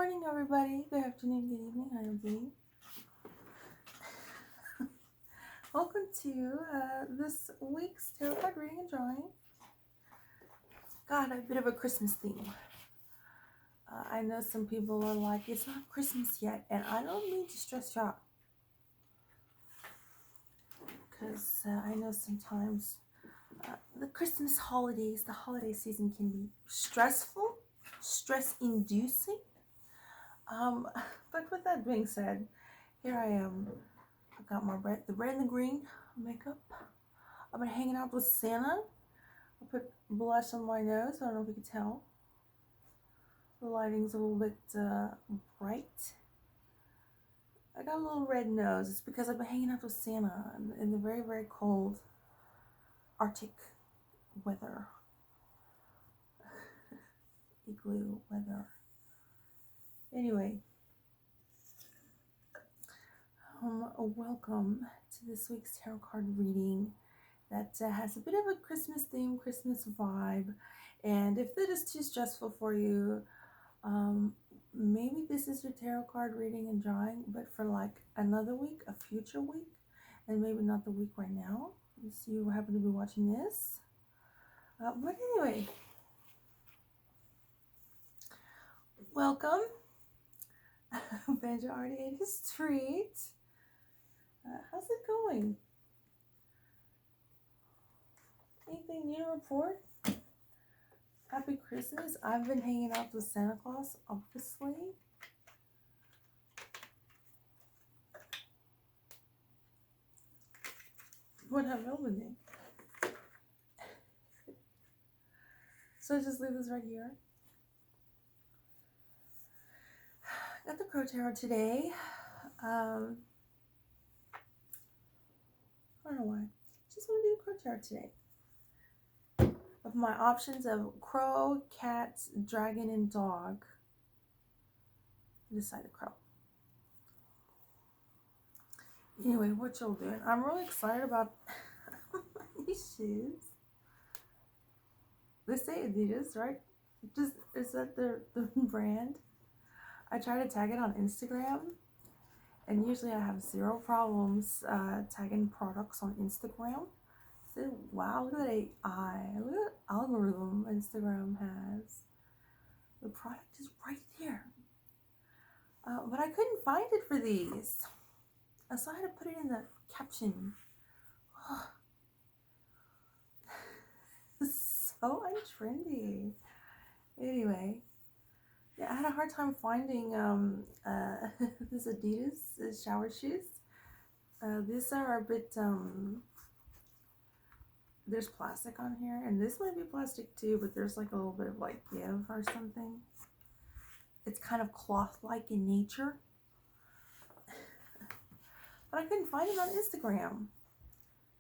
morning, everybody. Good afternoon, good evening. I am Dee. Welcome to this week's tarot card reading and drawing. Got a bit of a Christmas theme. I know some people are like, it's not Christmas yet, and I don't mean to stress you out. Because I know sometimes the Christmas holidays, the holiday season can be stressful, stress-inducing. But with that being said, here I am. I got my the red and the green makeup. I've been hanging out with Santa. I put blush on my nose. I don't know if you can tell. The lighting's a little bit bright. I got a little red nose. It's because I've been hanging out with Santa in the very, very cold Arctic weather. Igloo weather. Anyway, welcome to this week's tarot card reading that has a bit of a Christmas theme, Christmas vibe. And if that is too stressful for you, maybe this is your tarot card reading and drawing, but for like another week, a future week, and maybe not the week right now. So you happen to be watching this. But anyway, welcome. Benja already ate his treat. How's it going? Anything new to report? Happy Christmas. I've been hanging out with Santa Claus, obviously. What have you been doing? So just leave this right here. Got the Crow Tarot today. I don't know why. Just want to do the Crow Tarot today. Of my options of crow, cat, dragon, and dog, I decided crow. Anyway, what y'all doing? I'm really excited about these shoes. They say Adidas, right? Just is that the brand? I try to tag it on Instagram, and usually I have zero problems tagging products on Instagram. So wow, look at that AI, look at that algorithm Instagram has. The product is right there. But I couldn't find it for these. So I had to put it in the caption. So untrendy. Anyway, yeah, I had a hard time finding this Adidas shower shoes. These are a bit, there's plastic on here, and this might be plastic too, but there's like a little bit of like give or something. It's kind of cloth-like in nature. But I couldn't find it on Instagram.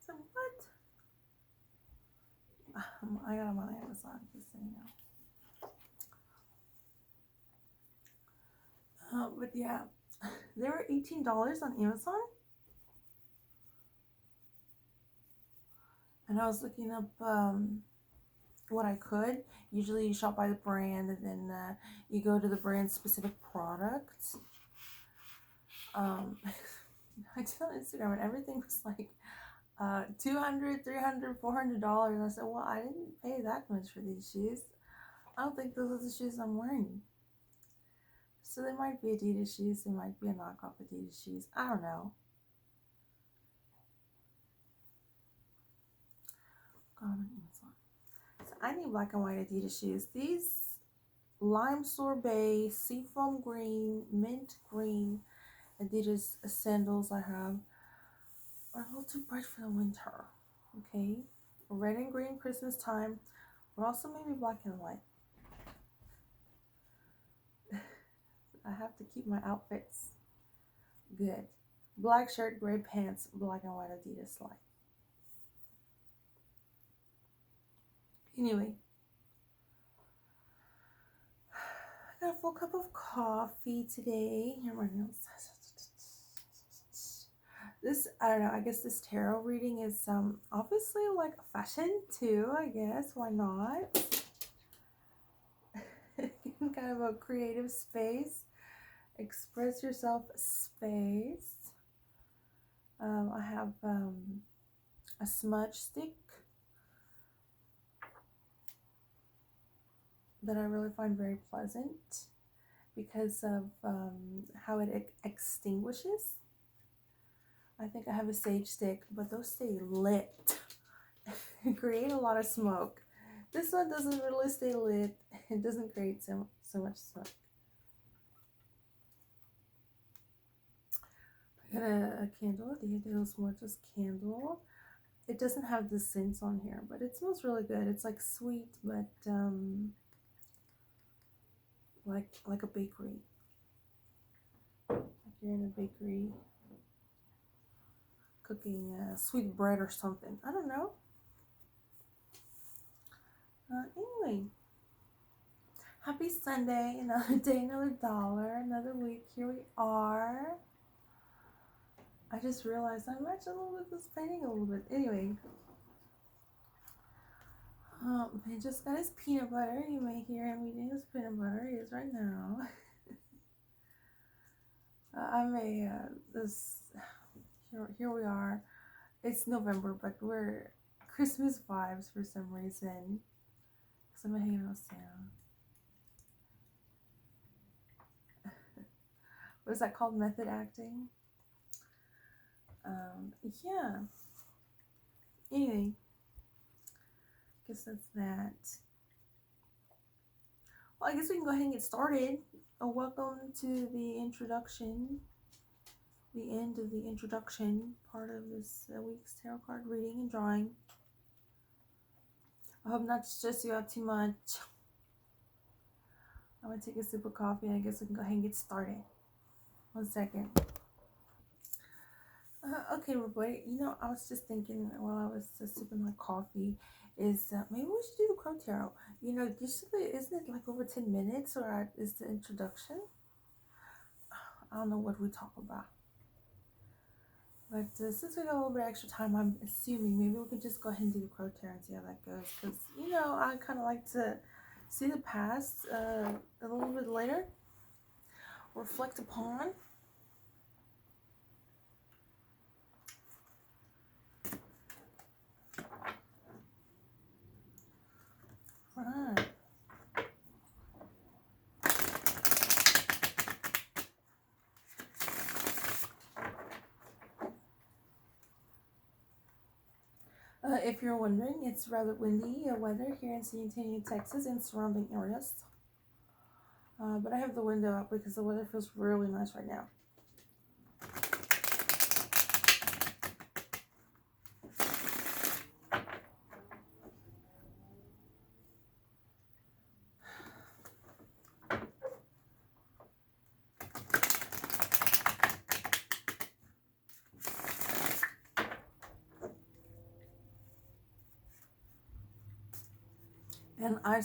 So what? I got them on Amazon, just so you know. But yeah, they were $18 on Amazon. And I was looking up what I could. Usually you shop by the brand, and then you go to the brand specific products. I did on Instagram, and everything was like $200, $300, $400. And I said, well, I didn't pay that much for these shoes. I don't think those are the shoes I'm wearing. So they might be Adidas shoes. They might be a knockoff Adidas shoes. I don't know. Got them on Amazon. So I need black and white Adidas shoes. These lime sorbet, seafoam green, mint green Adidas sandals I have are a little too bright for the winter. Okay, red and green Christmas time, but also maybe black and white. I have to keep my outfits good. Black shirt, gray pants, black and white Adidas slide. Anyway, I got a full cup of coffee today. Here are my notes. This, I don't know, I guess this tarot reading is obviously like a fashion too, I guess. Why not? Kind of a creative space. Express Yourself Space. I have a smudge stick that I really find very pleasant because of how it extinguishes. I think I have a sage stick, but those stay lit and create a lot of smoke. This one doesn't really stay lit. It doesn't create so much smoke. I got a candle, the Dia de los Muertos candle. It doesn't have the scents on here, but it smells really good. It's like sweet, but like a bakery. Like you're in a bakery cooking sweet bread or something. I don't know. Anyway, happy Sunday. Another day, another dollar, another week. Here we are. I just realized I matched a little bit this painting a little bit. Anyway, I just got his peanut butter. You may hear him eating his peanut butter. He is right now. I may here we are. It's November, but we're Christmas vibes for some reason. Cause I'm hanging out with Santa. What is that called? Method acting. Yeah. Anyway, guess that's that. Well, I guess we can go ahead and get started. Welcome to the introduction, the end of the introduction part of this week's tarot card reading and drawing. I hope not to stress you out too much. I'm gonna take a sip of coffee and I guess we can go ahead and get started. 1 second. Okay, everybody. I was just thinking while I was sipping my coffee, is maybe we should do the Crow Tarot. Usually, isn't it like over 10 minutes, or is the introduction? I don't know what we talk about. But since we got a little bit extra time, I'm assuming maybe we could just go ahead and do the Crow Tarot and see how that goes. Because, I kind of like to see the past a little bit later, reflect upon. Right. If you're wondering, it's rather windy weather here in San Antonio, Texas, and surrounding areas. But I have the window up because the weather feels really nice right now. And I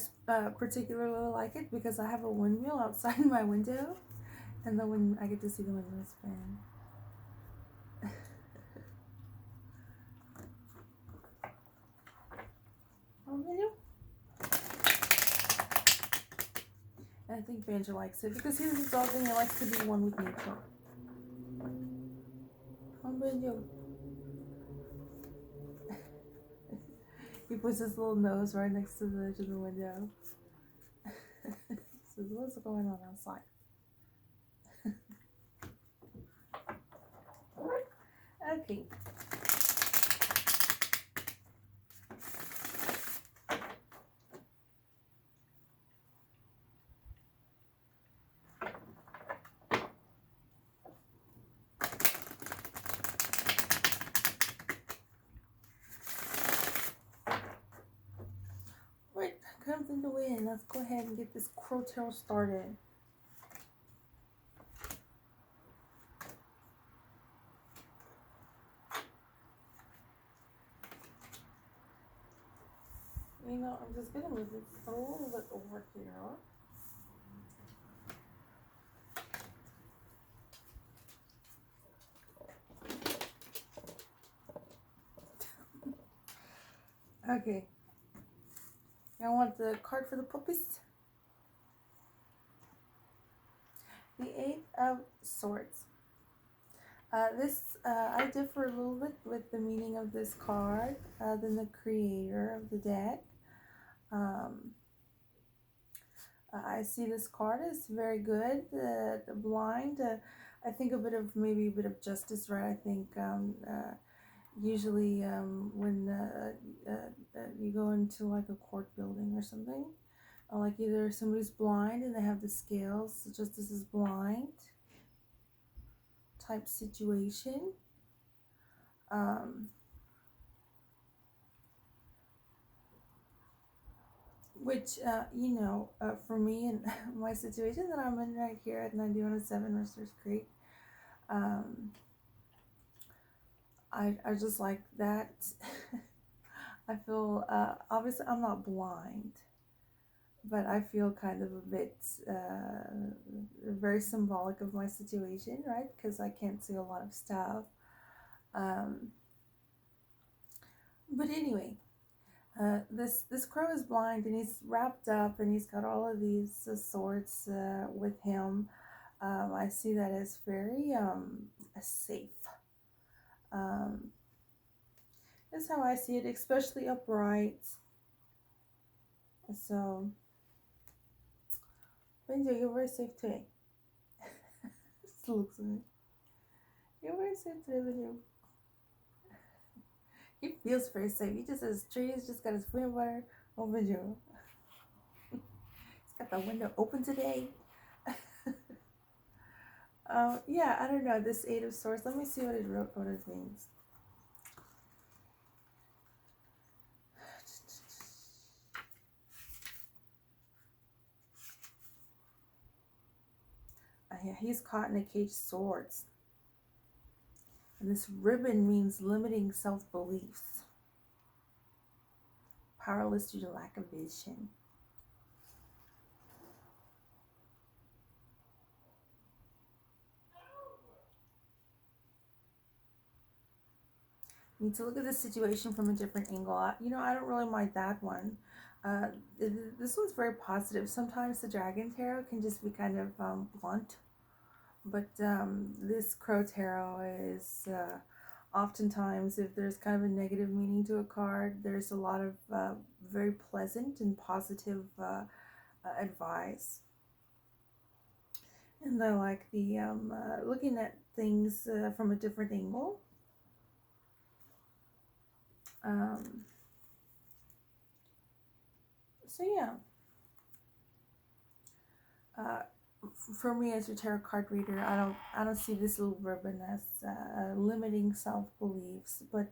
particularly like it because I have a windmill outside my window, and then when I get to see the windmill spin. And I think Banjo likes it because he's a dog and he likes to be one with nature. Banjo. He puts his little nose right next to the edge of the window. So what's going on outside? Okay. Right, comes in the wind. Let's go ahead and get this Crow Tarot started. I'm just gonna move this a little bit over here. Okay. I want the card for the puppies. The 8 of Swords. I differ a little bit with the meaning of this card than the creator of the deck. Um, I see this card is very good. The blind, I think a bit of maybe a bit of justice, right? I think usually when you go into like a court building or something, like either somebody's blind and they have the scales, justice is blind type situation. Um, which for me and my situation that I'm in right here at 9107 Roosters Creek, um, I just like that. I feel obviously I'm not blind, but I feel kind of a bit very symbolic of my situation, right? Because I can't see a lot of stuff. Um, but anyway, this crow is blind and he's wrapped up and he's got all of these swords with him. I see that as very safe. Um, that's how I see it, especially upright. So, Benjo, you're very safe today. Just looks at me. You're very safe today, Benjo. He feels very safe. He just has trees, just got his peanut butter. Oh, Benjo. He's got the window open today. Yeah, I don't know. This Eight of Swords. Let me see what it means. Yeah, he's caught in a cage of swords. And this ribbon means limiting self-beliefs. Powerless due to lack of vision. Need to look at the situation from a different angle. I don't really mind that one. This one's very positive. Sometimes the Dragon Tarot can just be kind of blunt, but this Crow Tarot is oftentimes, if there's kind of a negative meaning to a card, there's a lot of very pleasant and positive advice. And I like the looking at things from a different angle. So yeah, for me as your tarot card reader, I don't see this little ribbon as limiting self beliefs, but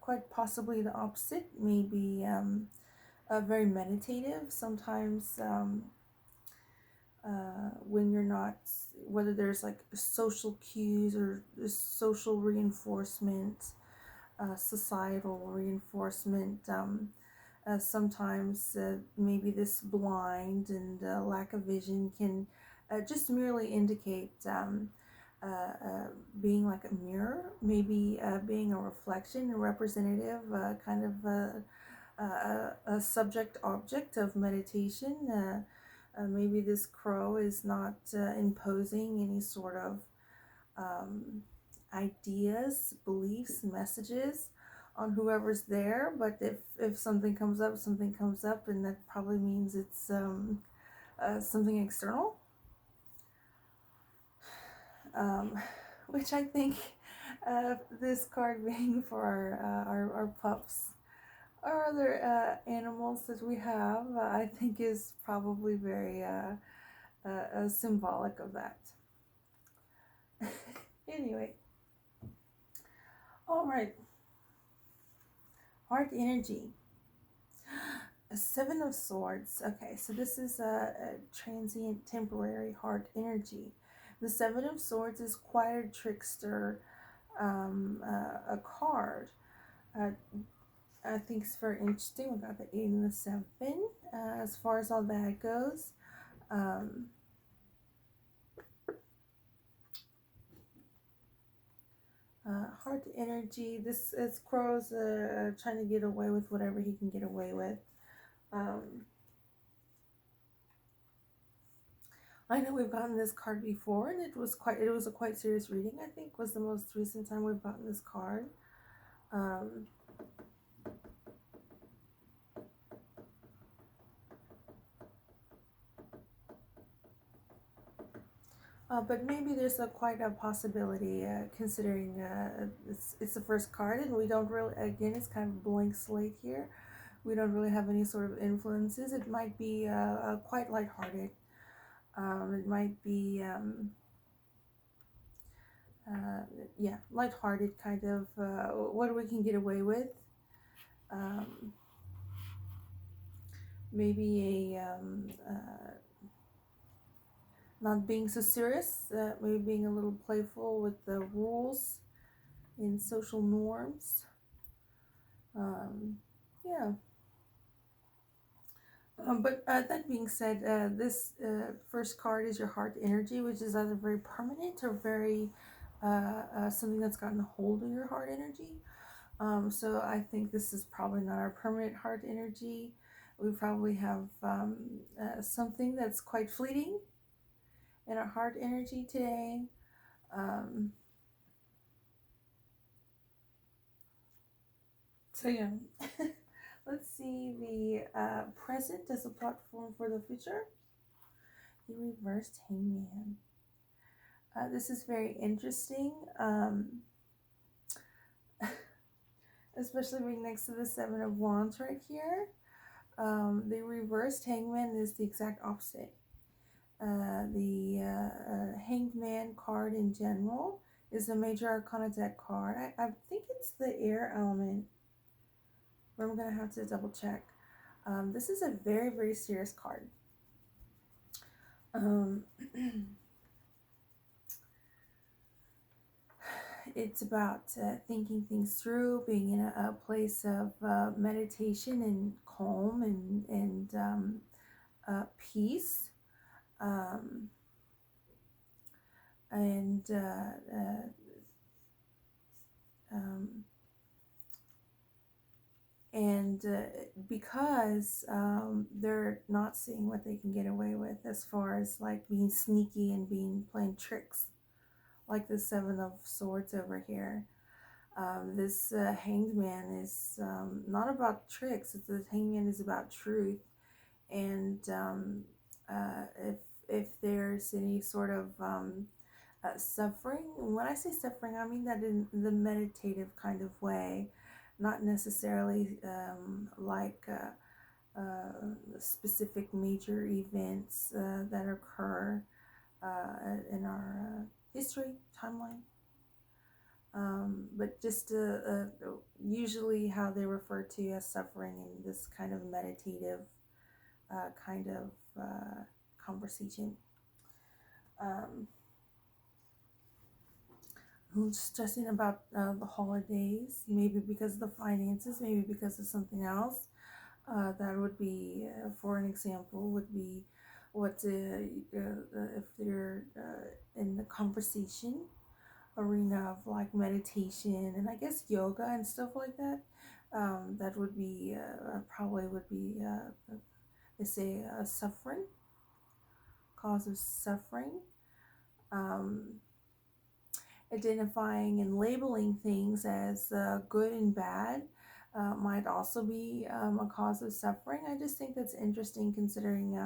quite possibly the opposite. Maybe very meditative. Sometimes when you're not, whether there's like social cues or social reinforcement, societal reinforcement. Sometimes maybe this blind and lack of vision can just merely indicate being like a mirror, maybe being a reflection, a representative, kind of a subject object of meditation. Maybe this crow is not imposing any sort of ideas, beliefs, messages on whoever's there. But if something comes up, something comes up, and that probably means it's something external. Which I think this card being for our pups or other animals that we have, I think is probably very symbolic of that. Anyway, all right. Heart energy. A Seven of Swords. Okay, so this is a transient, temporary heart energy. The Seven of Swords is Quiet Trickster, a card. I think it's very interesting. We got the 8 and the 7. As far as all that goes, heart energy. This is Crow's trying to get away with whatever he can get away with. I know we've gotten this card before, and it was a quite serious reading. I think was the most recent time we've gotten this card. Um, but maybe there's a quite a possibility, considering it's the first card, and we don't really, again, it's kind of a blank slate here. We don't really have any sort of influences. It might be quite lighthearted. It might be, uh, yeah, lighthearted kind of what we can get away with. Um, maybe not being so serious, maybe being a little playful with the rules and social norms. Um, yeah. But that being said, this first card is your heart energy, which is either very permanent or very something that's gotten a hold of your heart energy. So I think this is probably not our permanent heart energy. We probably have something that's quite fleeting in our heart energy today. Um, so yeah, let's see the present as a platform for the future. The reversed hangman. This is very interesting, especially being next to the Seven of Wands right here. The reversed hangman is the exact opposite. The Hanged Man card in general is a major arcana deck card. I think it's the air element, but I'm going to have to double check. This is a very, very serious card. Um, it's about thinking things through, being in a place of meditation and calm and peace. Um, and um, and because they're not seeing what they can get away with as far as like being sneaky and being playing tricks, like the Seven of Swords over here. This Hanged Man is not about tricks. The Hanged Man is about truth, and if there's any sort of suffering, when I say suffering, I mean that in the meditative kind of way, not necessarily specific major events that occur in our history timeline. But just usually how they refer to as suffering in this kind of meditative kind of conversation. Um, Stressing about the holidays, maybe because of the finances, maybe because of something else. That would be, for an example, would be what if they're in the conversation arena of like meditation and I guess yoga and stuff like that. That would be probably would be they say suffering, cause of suffering. Um, Identifying and labeling things as good and bad might also be a cause of suffering. I just think that's interesting considering,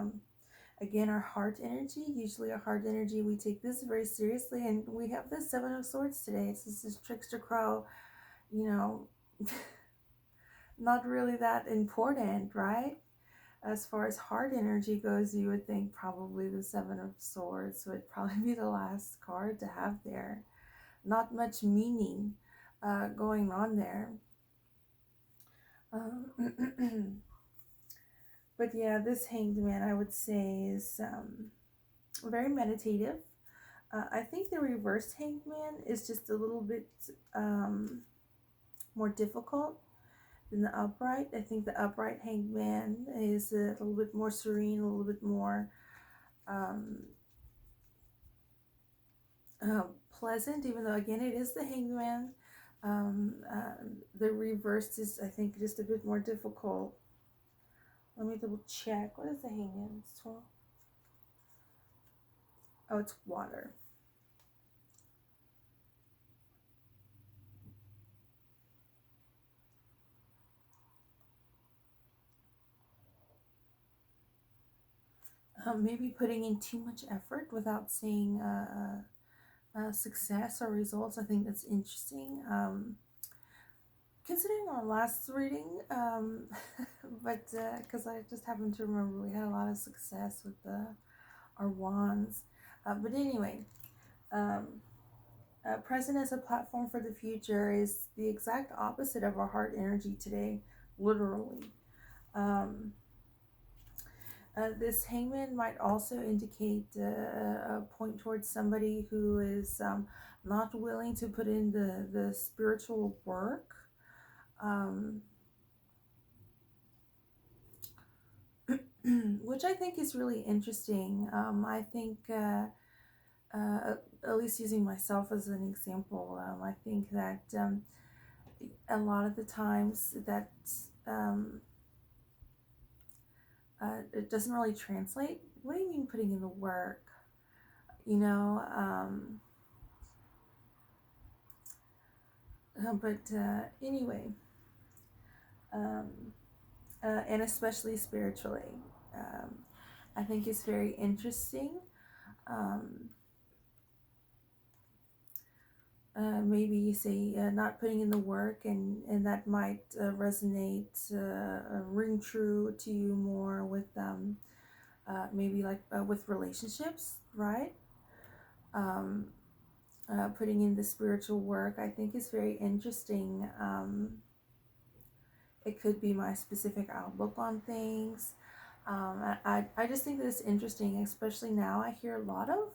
again, our heart energy. Usually, our heart energy, we take this very seriously, and we have the Seven of Swords today. It's this Trickster Crow, you know, not really that important, right? As far as heart energy goes, you would think probably the Seven of Swords would probably be the last card to have there. Not much meaning going on there. But yeah, this Hanged Man, I would say, is very meditative. I think the reversed Hanged Man is just a little bit more difficult than the upright. I think the upright Hanged Man is a little bit more serene, a little bit more um, uh, pleasant, even though, again, it is the Hanged Man. The reversed is, I think, just a bit more difficult. Let me double check. What is the Hanged Man? Oh, it's water. Maybe putting in too much effort without seeing success or results. I think that's interesting. Considering our last reading, but because I just happen to remember we had a lot of success with our wands. But anyway, um, present as a platform for the future is the exact opposite of our heart energy today, literally. Um, this hangman might also indicate a point towards somebody who is not willing to put in the spiritual work. Um, which I think is really interesting. I think, uh, at least using myself as an example, I think that a lot of the times that um, it doesn't really translate. What do you mean putting in the work? You know, but anyway, um, and especially spiritually, um, I think it's very interesting. Um, maybe you say not putting in the work, and that might resonate, ring true to you more with maybe like with relationships, right? Um, putting in the spiritual work, I think is very interesting. It could be my specific outlook on things. I just think that it's interesting, especially now. I hear a lot of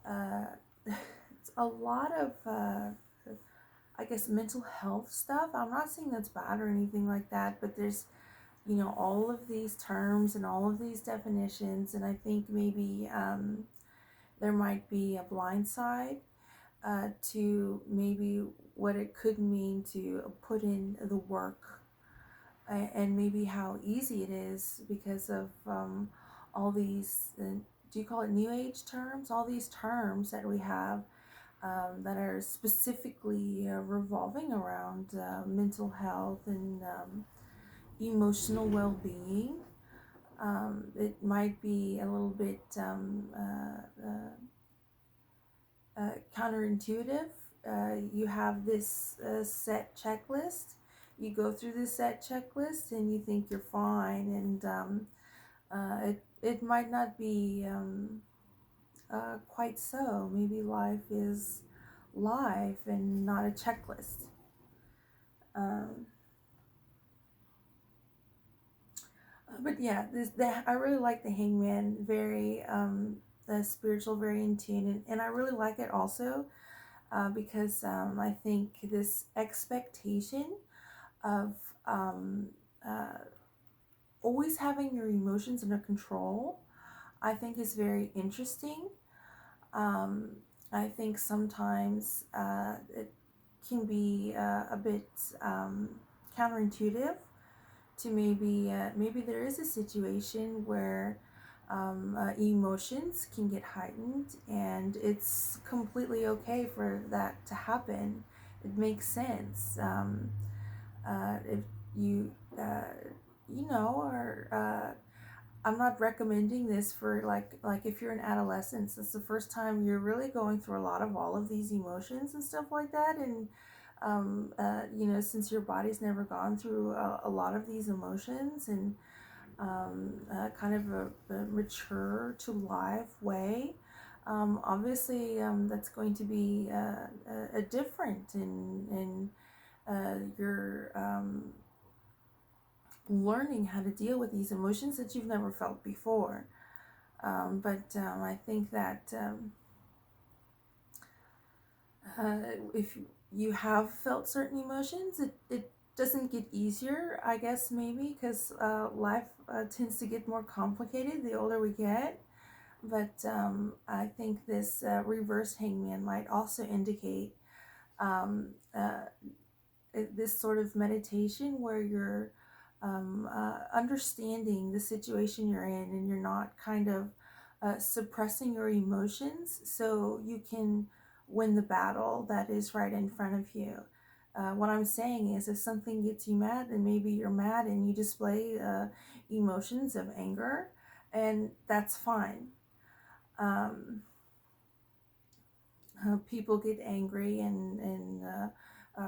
uh, it's a lot of I guess mental health stuff. I'm not saying that's bad or anything like that, but there's all of these terms and all of these definitions, and I think maybe there might be a blind side to maybe what it could mean to put in the work, and maybe how easy it is because of all these, do you call it new age terms? All these terms that we have that are specifically revolving around mental health and emotional well being. It might be a little bit counterintuitive. You have this set checklist. You go through this set checklist and you think you're fine, and it might not be quite so. Maybe life is life and not a checklist. Um, but yeah, I really like the Hangman. Very spiritual, very in tune, and I really like it also because I think this expectation of um, uh, always having your emotions under control, I think is very interesting. Um, I think sometimes it can be a bit counterintuitive to maybe there is a situation where emotions can get heightened, and it's completely okay for that to happen. It makes sense. If you or I'm not recommending this for like if you're in adolescence, it's the first time you're really going through a lot of all of these emotions and stuff like that, and since your body's never gone through a lot of these emotions, and kind of a mature to live way, obviously that's going to be a different in your learning how to deal with these emotions that you've never felt before. But I think that if you have felt certain emotions, it doesn't get easier, I guess, maybe because life tends to get more complicated the older we get. But I think this reverse hangman might also indicate um, uh, this sort of meditation where you're understanding the situation you're in, and you're not kind of suppressing your emotions so you can win the battle that is right in front of you. What I'm saying is, if something gets you mad, then maybe you're mad and you display emotions of anger, and that's fine. Um, People get angry, and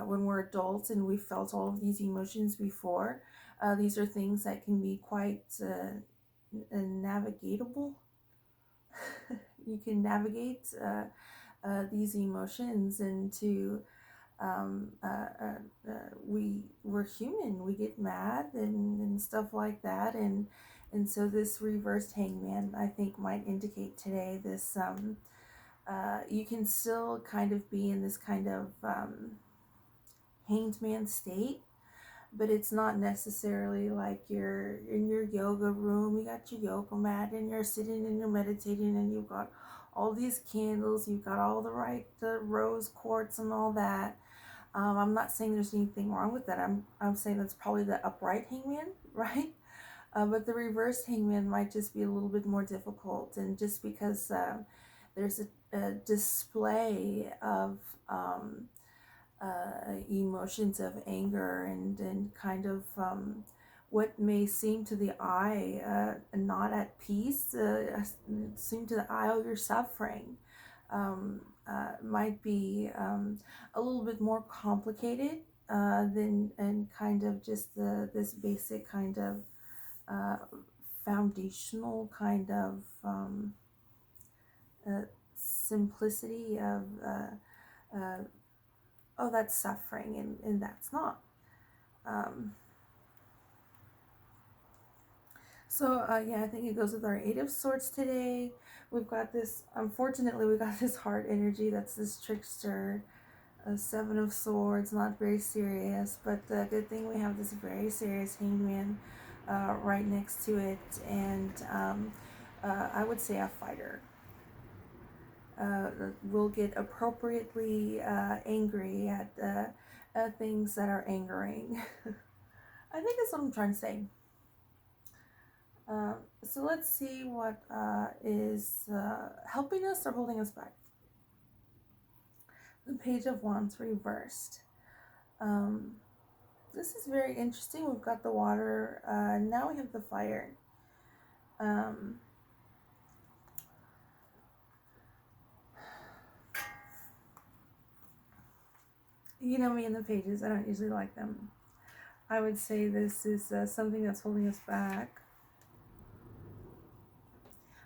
when we're adults and we've felt all of these emotions before, these are things that can be quite navigatable. You can navigate these emotions into we're human. We get mad and stuff like that, and so this reversed hangman, I think, might indicate today this you can still kind of be in this kind of hanged man state, but it's not necessarily like you're in your yoga room, you got your yoga mat, and you're sitting and you're meditating, and you've got all these candles, you've got all the right rose quartz and all that. I'm not saying there's anything wrong with that. I'm saying that's probably the upright hangman, right? But the reverse hangman might just be a little bit more difficult, and just because there's a display of emotions of anger and kind of what may seem to the eye not at peace, seem to the eye, oh, you're suffering, might be a little bit more complicated than and kind of just this basic kind of uh, foundational kind of uh, simplicity of oh, that's suffering, and that's not. Um, yeah, I think it goes with our Eight of Swords today. We've got this, unfortunately, we got this heart energy that's this trickster. Seven of Swords, not very serious, but the good thing we have this very serious hangman right next to it, and I would say a fighter. Will get appropriately angry at things that are angering. I think that's what I'm trying to say. So let's see what is helping us or holding us back. The Page of Wands reversed. This is very interesting. We've got the water. Now we have the fire. You know me in the pages. I don't usually like them. I would say this is something that's holding us back.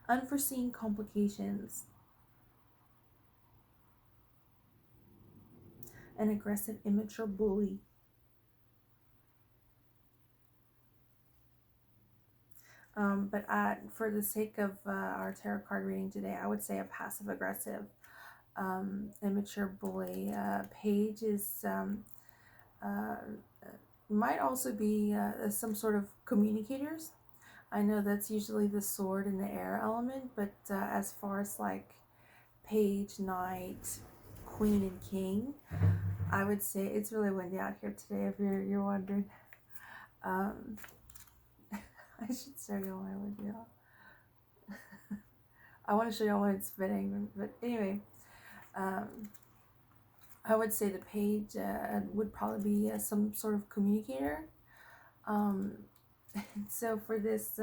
Unforeseen complications. An aggressive, immature bully. But for the sake of our tarot card reading today, I would say a passive aggressive, immature bully. Page is might also be some sort of communicators. I know that's usually the sword and the air element, but as far as like page, knight, queen, and king, I would say it's really windy out here today. If you're wondering, I should show you my window. I want to show you when it's fitting, but anyway, I would say the page would probably be some sort of communicator. So for this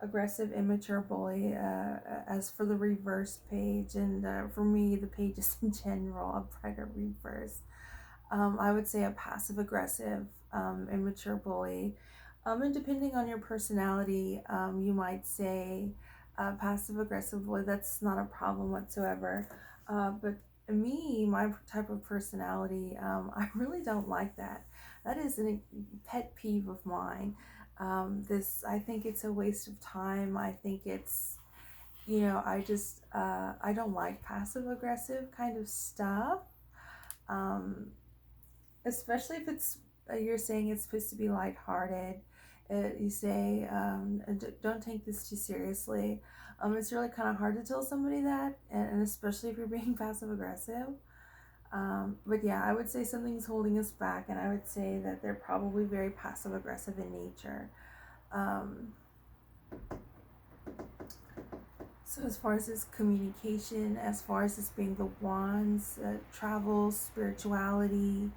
aggressive, immature bully, as for the reverse page, and for me, the pages in general, upright or reverse, I would say a passive aggressive, immature bully. And depending on your personality, you might say passive aggressive bully. That's not a problem whatsoever. But me, my type of personality, I really don't like that. That is a pet peeve of mine. I think it's a waste of time. I think it's, I don't like passive aggressive kind of stuff. Especially if it's, you're saying it's supposed to be lighthearted. You say, don't take this too seriously. It's really kind of hard to tell somebody that, and especially if you're being passive aggressive. But yeah, I would say something's holding us back, and I would say that they're probably very passive aggressive in nature. So as far as this communication, as far as this being the wands, travel, spirituality,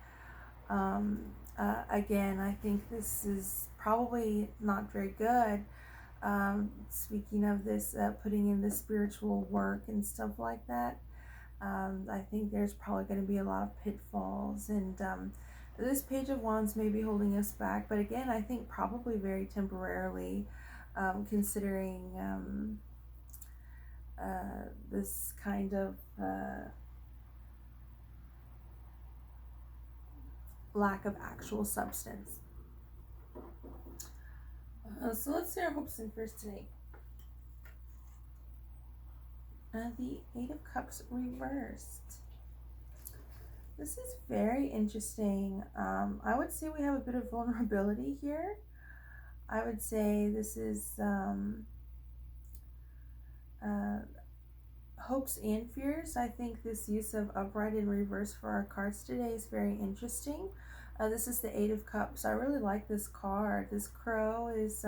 um, again, I think this is probably not very good. Speaking of this, putting in the spiritual work and stuff like that, I think there's probably going to be a lot of pitfalls, and this Page of Wands may be holding us back, but again, I think probably very temporarily, considering this kind of lack of actual substance. So let's see our hopes and fears today. The Eight of Cups reversed. This is very interesting. I would say we have a bit of vulnerability here. I would say this is hopes and fears. I think this use of upright and reverse for our cards today is very interesting. This is the Eight of Cups. I really like this card. This crow is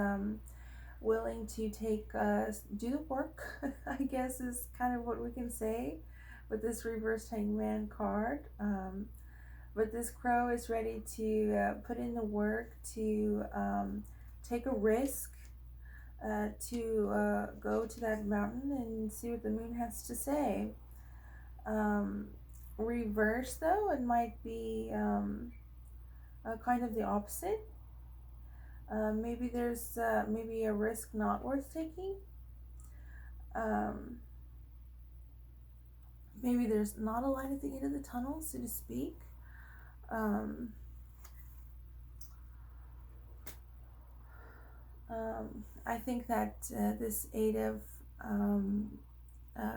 willing to do the work, I guess is kind of what we can say with this reversed Hangman card. But this crow is ready to put in the work to take a risk, to go to that mountain and see what the moon has to say. Reverse, though, it might be kind of the opposite. Maybe there's maybe a risk not worth taking. Maybe there's not a light at the end of the tunnel, so to speak. I think that this Eight of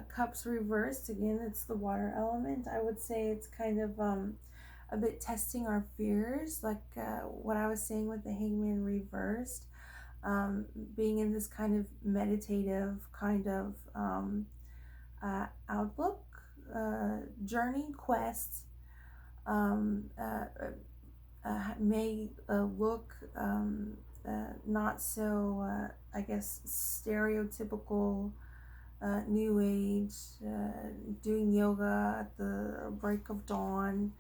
Cups reversed, again, it's the water element. I would say it's kind of a bit testing our fears, like what I was saying with the Hangman reversed. Being in this kind of meditative kind of outlook, journey, quest, may look not so, I guess, stereotypical new age, doing yoga at the break of dawn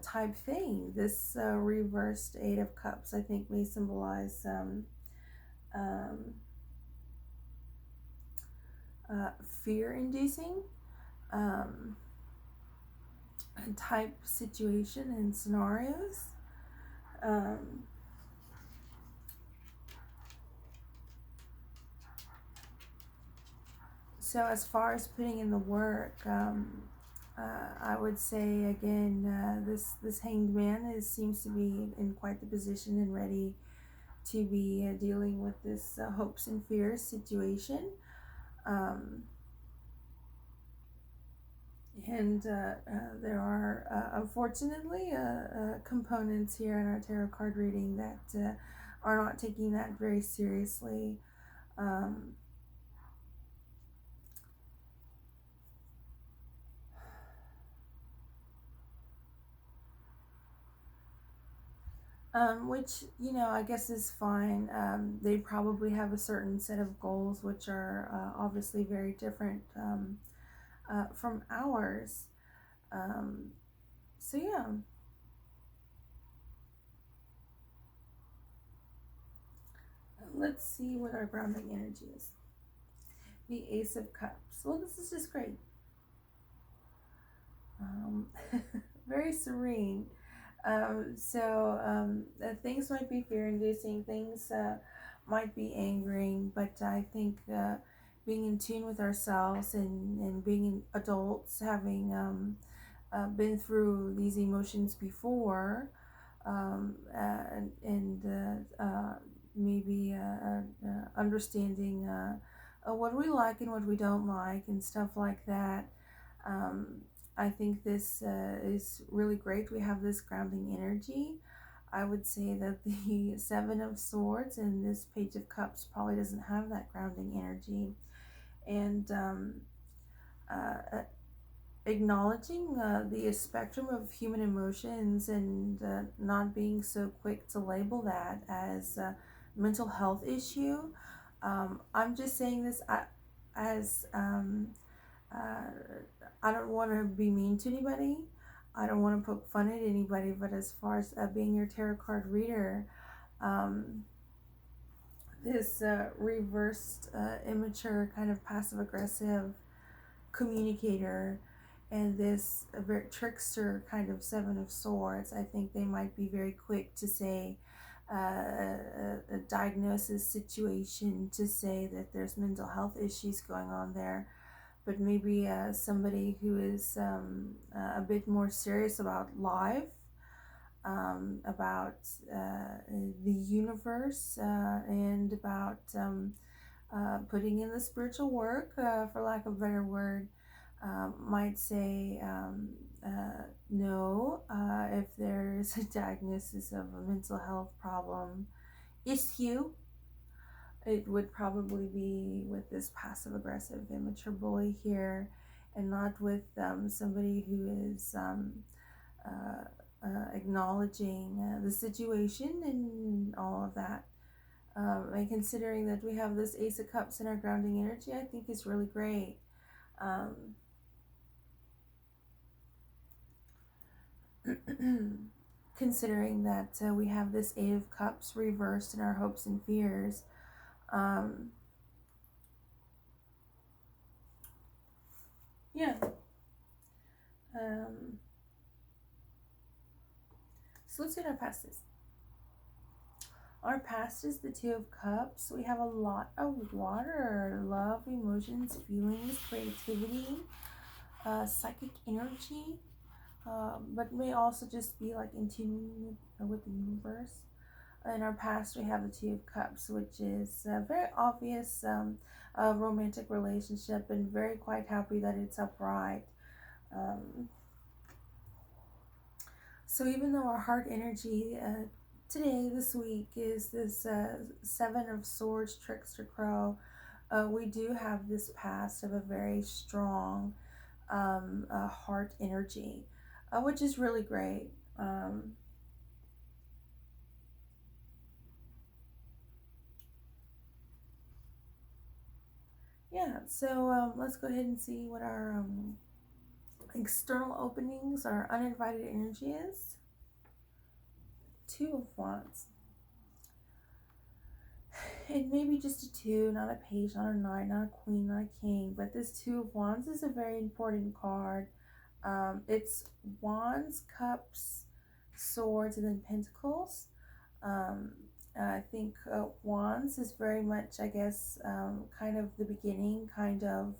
type thing. This reversed Eight of Cups, I think, may symbolize fear-inducing type situation and scenarios. So as far as putting in the work, I would say again, this Hanged Man seems to be in quite the position and ready to be dealing with this hopes and fears situation. And there are, unfortunately, components here in our tarot card reading that are not taking that very seriously. Which, I guess is fine. They probably have a certain set of goals, which are obviously very different from ours. So, yeah. Let's see what our grounding energy is. The Ace of Cups. Well, this is just great. Very serene. Things might be fear-inducing, things might be angering, but I think being in tune with ourselves and being adults, having been through these emotions before, maybe understanding what we like and what we don't like and stuff like that. I think this is really great. We have this grounding energy. I would say that the Seven of Swords and this Page of Cups probably doesn't have that grounding energy. And acknowledging the spectrum of human emotions and not being so quick to label that as a mental health issue. I'm just saying this. as I don't want to be mean to anybody. I don't want to poke fun at anybody. But as far as being your tarot card reader, um, this reversed, immature, kind of passive aggressive communicator, and this very trickster kind of Seven of Swords, I think they might be very quick to say a diagnosis situation, to say that there's mental health issues going on there. But maybe somebody who is a bit more serious about life, about the universe, and about putting in the spiritual work, for lack of a better word, might say no, if there's a diagnosis of a mental health problem issue. It would probably be with this passive aggressive immature bully here, and not with somebody who is uh, acknowledging the situation and all of that. And considering that we have this Ace of Cups in our grounding energy, I think is really great. Um, considering that we have this Eight of Cups reversed in our hopes and fears. Um, yeah. Um, so let's see what our past is. Our past is the Two of Cups. We have a lot of water, love, emotions, feelings, creativity, psychic energy, but may also just be like in tune with the universe. In our past, we have the Two of Cups, which is a very obvious romantic relationship, and very quite happy that it's upright. Um, so even though our heart energy today, this week, is this Seven of Swords, Trickster Crow, we do have this past of a very strong heart energy, which is really great. Yeah, so let's go ahead and see what our external openings, our uninvited energy is. Two of Wands. It may be just a two, not a page, not a knight, not a queen, not a king, but this Two of Wands is a very important card. It's Wands, Cups, Swords, and then Pentacles. Um, I think Wands is very much, I guess, kind of the beginning, kind of,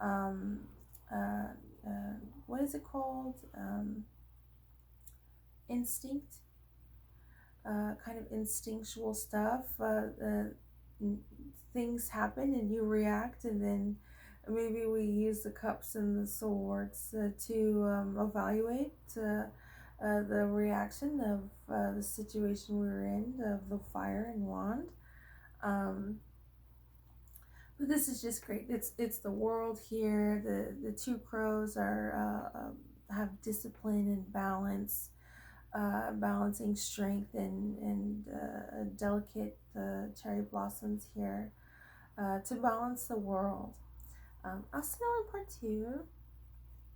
um, uh, what is it called? Instinct, kind of instinctual stuff. Things happen and you react, and then maybe we use the cups and the swords to evaluate the reaction of the situation we were in, of the fire and wand. Um, but this is just great. It's the world here. The two crows are have discipline and balance, balancing strength and delicate cherry blossoms here to balance the world. I'll see you in part two.